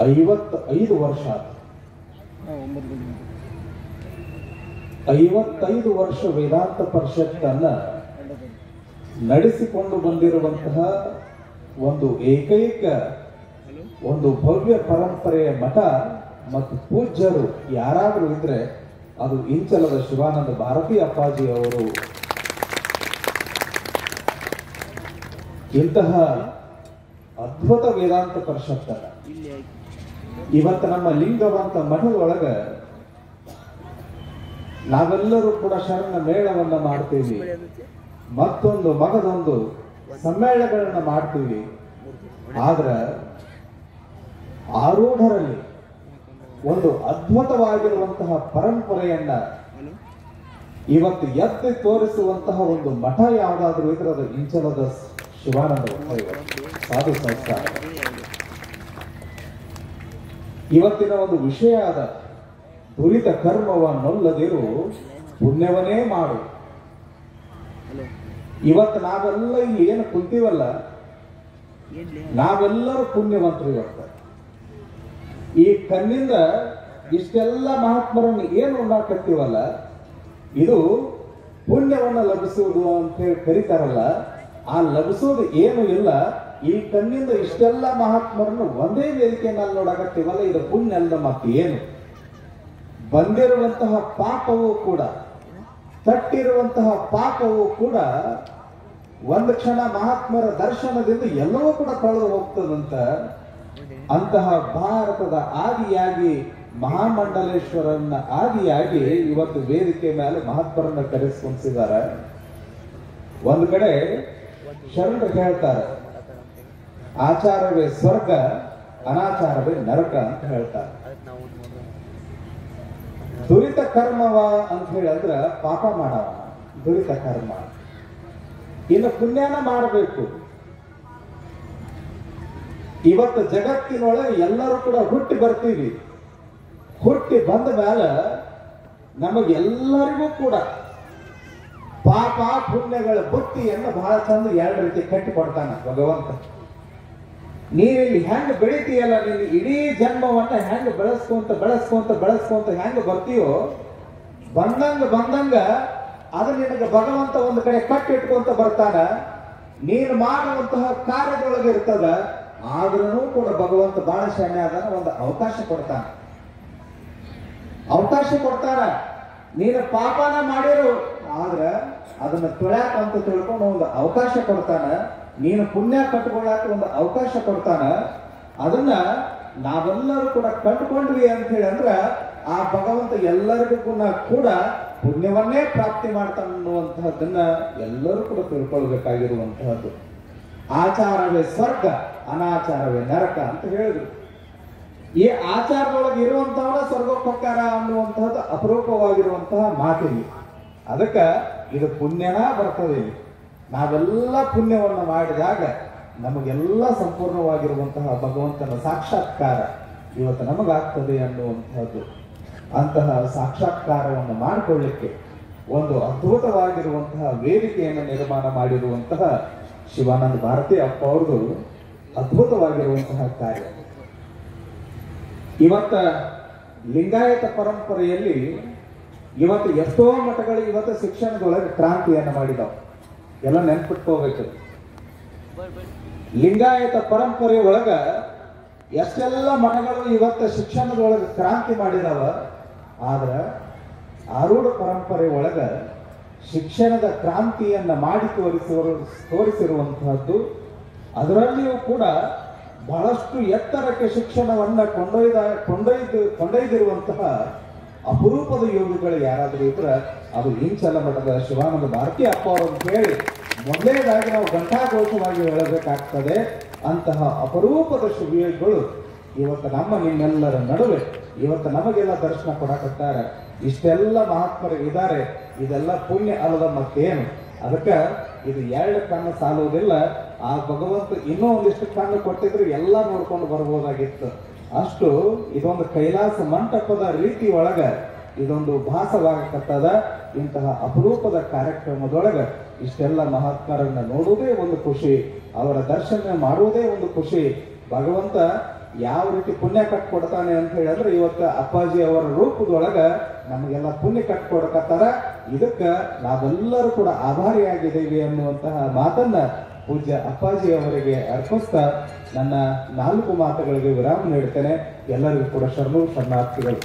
55 ವರ್ಷ. 55 ವರ್ಷ ವೇದಾಂತ ಪರಿಷತ್ತನ್ನ ನಡೆಸಿಕೊಂಡು ಬಂದಿರುವಂತಹ ಒಂದು ಏಕೈಕ ಒಂದು ಭವ್ಯ ಪರಂಪರೆಯ ಮಠ ಮತ್ತು ಪೂಜ್ಯರು ಯಾರಾದರೂ ಇದ್ರೆ ಅದು ಇಂಚಲದ ಶಿವಾನಂದ ಭಾರತಿ ಅಪ್ಪಾಜಿ ಅವರು. ಇಂತಹ ಅದ್ಭುತ ವೇದಾಂತ ಪರಿಷತ್ತನ್ನ ಇವತ್ತು ನಮ್ಮ ಲಿಂಗವಂತ ಮಠದೊಳಗ ನಾವೆಲ್ಲರೂ ಕೂಡ ಶರಣ ಮೇಳವನ್ನ ಮಾಡ್ತೀವಿ, ಮತ್ತೊಂದು ಮಗದೊಂದು ಸಮ್ಮೇಳನಗಳನ್ನ ಮಾಡ್ತೀವಿ. ಆದ್ರ ಆರೂಢರಲ್ಲಿ ಒಂದು ಅದ್ಭುತವಾಗಿರುವಂತಹ ಪರಂಪರೆಯನ್ನ ಇವತ್ತು ಎತ್ತಿ ತೋರಿಸುವಂತಹ ಒಂದು ಮಠ ಯಾವುದಾದ್ರೂ ಇದ್ರೆ ಅದು ಇಂಚಲದ ಶಿವಾನಂದ ಸಾಧು ಸಂಸ್ಥಾನ. ಇವತ್ತಿನ ಒಂದು ವಿಷಯ ಆದ ದುರಿತ ಕರ್ಮವನ್ನೊಲ್ಲದಿರು ಪುಣ್ಯವನ್ನೇ ಮಾಡು. ಇವತ್ತು ನಾವೆಲ್ಲ ಇಲ್ಲಿ ಏನು ಕುಂತೀವಲ್ಲ, ನಾವೆಲ್ಲರೂ ಪುಣ್ಯವಂತರು. ಇವತ್ತು ಈ ಕಣ್ಣಿಂದ ಇಷ್ಟೆಲ್ಲ ಮಹಾತ್ಮರನ್ನು ಏನು ಉಣ್ಣಾಕತ್ತೀವಲ್ಲ, ಇದು ಪುಣ್ಯವನ್ನ ಲಭಿಸುವುದು ಅಂತ ಹೇಳಿ ಕರೀತಾರಲ್ಲ, ಆ ಲಭಿಸೋದು ಏನು ಇಲ್ಲ. ಈ ಕಣ್ಣಿಂದ ಇಷ್ಟೆಲ್ಲ ಮಹಾತ್ಮರನ್ನು ಒಂದೇ ವೇದಿಕೆಯಲ್ಲಿ ನೋಡಕತ್ತೀವಲ್ಲ, ಇದು ಪುಣ್ಯ ಅಲ್ಲ. ಮತ್ತೆ ಏನು ಬಂದಿರುವಂತಹ ಪಾಪವೂ ಕೂಡ, ತಟ್ಟಿರುವಂತಹ ಪಾಪವೂ ಕೂಡ ಒಂದು ಕ್ಷಣ ಮಹಾತ್ಮರ ದರ್ಶನದಿಂದ ಎಲ್ಲವೂ ಕೂಡ ಕಳೆದು ಹೋಗ್ತದಂತ. ಅಂತಹ ಭಾರತದ ಆದಿಯಾಗಿ ಮಹಾಮಂಡಲೇಶ್ವರನ್ನ ಆದಿಯಾಗಿ ಇವತ್ತು ವೇದಿಕೆ ಮೇಲೆ ಮಹಾತ್ಮರನ್ನ ಕರೆಸಿಕೊಂಡಿದ್ದಾರೆ. ಒಂದು ಕಡೆ ಶರಣರು ಹೇಳ್ತಾರೆ, ಆಚಾರವೇ ಸ್ವರ್ಗ, ಅನಾಚಾರವೇ ನರಕ ಅಂತ ಹೇಳ್ತಾರೆ. ದುರಿತ ಕರ್ಮವ ಅಂತ ಹೇಳಿದ್ರೆ ಪಾಪ ಮಾಡವ ದುರಿತ ಕರ್ಮ. ಇನ್ನು ಪುಣ್ಯನ ಮಾಡಬೇಕು. ಇವತ್ತು ಜಗತ್ತಿನೊಳಗೆ ಎಲ್ಲರೂ ಕೂಡ ಹುಟ್ಟಿ ಬರ್ತೀವಿ. ಹುಟ್ಟಿ ಬಂದ ಮೇಲೆ ನಮಗೆಲ್ಲರಿಗೂ ಕೂಡ ಪಾಪ ಪುಣ್ಯಗಳ ಬುತ್ತಿಯನ್ನು ಬಹಳ ಚಂದ ಎರಡು ರೀತಿ ಕಟ್ಟಿ ಕೊಡ್ತಾನ ಭಗವಂತ. ನೀವಿಲ್ಲಿ ಹೆಂಗ ಬೆಳಿತೀಯಲ್ಲ, ನೀನು ಇಡೀ ಜನ್ಮವನ್ನ ಹೆಂಗ ಬೆಳೆಸ್ಕೊಂತ ಬೆಳೆಸ್ಕೊಂತ ಬೆಳೆಸ್ಕೊಂತ ಹೆಂಗ ಬರ್ತೀಯೋ, ಬಂದಂಗ ಅದು ನಿನಗೆ ಭಗವಂತ ಒಂದು ಕಡೆ ಕಟ್ಟಿಟ್ಕೊಂತ ಬರ್ತಾನ. ನೀನು ಮಾಡುವಂತಹ ಕಾರ್ಯದೊಳಗೆ ಇರ್ತದ. ಆದ್ರೂ ಕೂಡ ಭಗವಂತ ಬಹಳ ಶಾಣೆ ಆದನ, ಒಂದು ಅವಕಾಶ ಕೊಡ್ತಾನ. ನೀನು ಪಾಪನ ಮಾಡಿರು, ಆದ್ರೆ ಅದನ್ನ ತೊಳ್ಯಾಕ ಅಂತ ತಿಳ್ಕೊಂಡು ಒಂದು ಅವಕಾಶ ಕೊಡ್ತಾನ. ನೀನು ಪುಣ್ಯ ಕಟ್ಕೊಳ್ಳಾಕ ಒಂದು ಅವಕಾಶ ಕೊಡ್ತಾನ. ಅದನ್ನ ನಾವೆಲ್ಲರೂ ಕೂಡ ಕಂಡುಕೊಂಡ್ವಿ ಅಂತ ಹೇಳಿ ಅಂದ್ರ ಆ ಭಗವಂತ ಎಲ್ಲರಿಗೂ ಕೂಡ ಪುಣ್ಯವನ್ನೇ ಪ್ರಾಪ್ತಿ ಮಾಡ್ತಾನ ಅನ್ನುವಂತಹದ್ದನ್ನ ಎಲ್ಲರೂ ಕೂಡ ತಿಳ್ಕೊಳ್ಬೇಕಾಗಿರುವಂತಹದ್ದು. ಆಚಾರವೇ ಸ್ವರ್ಗ, ಅನಾಚಾರವೇ ನರಕ ಅಂತ ಹೇಳಿದ್ರು. ಈ ಆಚಾರದೊಳಗೆ ಇರುವಂತಹವರ ಸ್ವರ್ಗೋಪಕಾರ ಅನ್ನುವಂತಹದ್ದು ಅಪರೂಪವಾಗಿರುವಂತಹ ಮಾತಿಲ್ಲಿ. ಅದಕ್ಕ ಇದು ಪುಣ್ಯನ ಬರ್ತದೆ. ನಾವೆಲ್ಲ ಪುಣ್ಯವನ್ನು ಮಾಡಿದಾಗ ನಮಗೆಲ್ಲ ಸಂಪೂರ್ಣವಾಗಿರುವಂತಹ ಭಗವಂತನ ಸಾಕ್ಷಾತ್ಕಾರ ಇವತ್ತು ನಮಗಾಗ್ತದೆ ಅನ್ನುವಂಥದ್ದು. ಅಂತಹ ಸಾಕ್ಷಾತ್ಕಾರವನ್ನು ಮಾಡಿಕೊಳ್ಳಿಕ್ಕೆ ಒಂದು ಅದ್ಭುತವಾಗಿರುವಂತಹ ವೇದಿಕೆಯನ್ನು ನಿರ್ಮಾಣ ಮಾಡಿರುವಂತಹ ಶಿವಾನಂದ ಭಾರತಿ ಅಪ್ಪ ಅವ್ರದ್ದು ಅದ್ಭುತವಾಗಿರುವಂತಹ ಕಾರ್ಯ. ಇವತ್ತ ಲಿಂಗಾಯತ ಪರಂಪರೆಯಲ್ಲಿ ಇವತ್ತು ಎಷ್ಟೋ ಮಠಗಳು ಇವತ್ತು ಶಿಕ್ಷಣದೊಳಗೆ ಕ್ರಾಂತಿಯನ್ನು ಮಾಡಿದಾವೆ. ಎಲ್ಲ ನೆನ್ಪಿಟ್ಕೋಬೇಕು. ಲಿಂಗಾಯತ ಪರಂಪರೆ ಒಳಗ ಎಷ್ಟೆಲ್ಲ ಮಠಗಳು ಇವತ್ತು ಶಿಕ್ಷಣದೊಳಗೆ ಕ್ರಾಂತಿ ಮಾಡಿದಾವ. ಆದ್ರ ಆರೂಢ ಪರಂಪರೆ ಒಳಗ ಶಿಕ್ಷಣದ ಕ್ರಾಂತಿಯನ್ನ ಮಾಡಿ ತೋರಿಸಿರುವಂತಹದ್ದು. ಅದರಲ್ಲಿಯೂ ಕೂಡ ಬಹಳಷ್ಟು ಎತ್ತರಕ್ಕೆ ಶಿಕ್ಷಣವನ್ನ ಕೊಂಡೊಯ್ದಿರುವಂತಹ ಅಪರೂಪದ ಯೋಗಿಗಳು ಯಾರಾದರೂ ಇದ್ರೆ ಅದು ಇಂಚಲ ಮಠದ ಶಿವಾನಂದ ಭಾರತಿ ಅಪ್ಪ ಅವರನ್ನು ಹೇಳಿ ಮೊದಲನೇದಾಗಿ ನಾವು ಘಂಟಾಘೋಷವಾಗಿ ಹೇಳಬೇಕಾಗ್ತದೆ. ಅಂತಹ ಅಪರೂಪದ ಶಿವಯೋಗಿಗಳು ಇವತ್ತು ನಿಮ್ಮೆಲ್ಲರ ನಡುವೆ ಇವತ್ತು ನಮಗೆಲ್ಲ ದರ್ಶನ ಕೊಡಕತ್ತಾರೆ. ಇಷ್ಟೆಲ್ಲ ಮಹಾತ್ಮರು ಇದ್ದಾರೆ. ಇದೆಲ್ಲ ಪುಣ್ಯ ಅಲ್ಲದ ಮತ್ತೇನು. ಅದಕ್ಕೆ ಇದು ಎರಡು ಕಣ್ಣು ಸಾಲುವುದಿಲ್ಲ. ಆ ಭಗವಂತ ಇನ್ನೂ ಒಂದಿಷ್ಟು ಕಣ್ಣು ಕೊಟ್ಟಿದ್ರೆ ಎಲ್ಲ ನೋಡ್ಕೊಂಡು ಬರ್ಬೋದಾಗಿತ್ತು. ಅಷ್ಟು ಇದೊಂದು ಕೈಲಾಸ ಮಂಟಪದ ರೀತಿ ಒಳಗ ಇದೊಂದು ಭಾಸವಾಗಕತ್ತದ. ಇಂತಹ ಅಪರೂಪದ ಕಾರ್ಯಕ್ರಮದೊಳಗ ಇಷ್ಟೆಲ್ಲ ಮಹಾತ್ಮರನ್ನ ನೋಡುವುದೇ ಒಂದು ಖುಷಿ, ಅವರ ದರ್ಶನ ಮಾಡುವುದೇ ಒಂದು ಖುಷಿ. ಭಗವಂತ ಯಾವ ರೀತಿ ಪುಣ್ಯ ಕಟ್ಕೊಡ್ತಾನೆ ಅಂತ ಹೇಳಿದ್ರೆ ಇವತ್ತು ಅಪ್ಪಾಜಿ ಅವರ ರೂಪದೊಳಗ ನಮಗೆಲ್ಲ ಪುಣ್ಯ ಕಟ್ಕೊಡಕತ್ತಾರ. ಇದಕ್ಕ ನಾವೆಲ್ಲರೂ ಕೂಡ ಆಭಾರಿಯಾಗಿದ್ದೇವೆ ಅನ್ನುವಂತಹ ಮಾತನ್ನ ಪೂಜ್ಯ ಅಪ್ಪಾಜಿ ಅವರಿಗೆ ಅರ್ಪಿಸ್ತಾ ನನ್ನ 4 ಮಾತುಗಳಿಗೆ ವಿರಾಮ ನೀಡ್ತೇನೆ. ಎಲ್ಲರಿಗೂ ಕೂಡ ಶರಣಾರ್ಥಿಗಳು.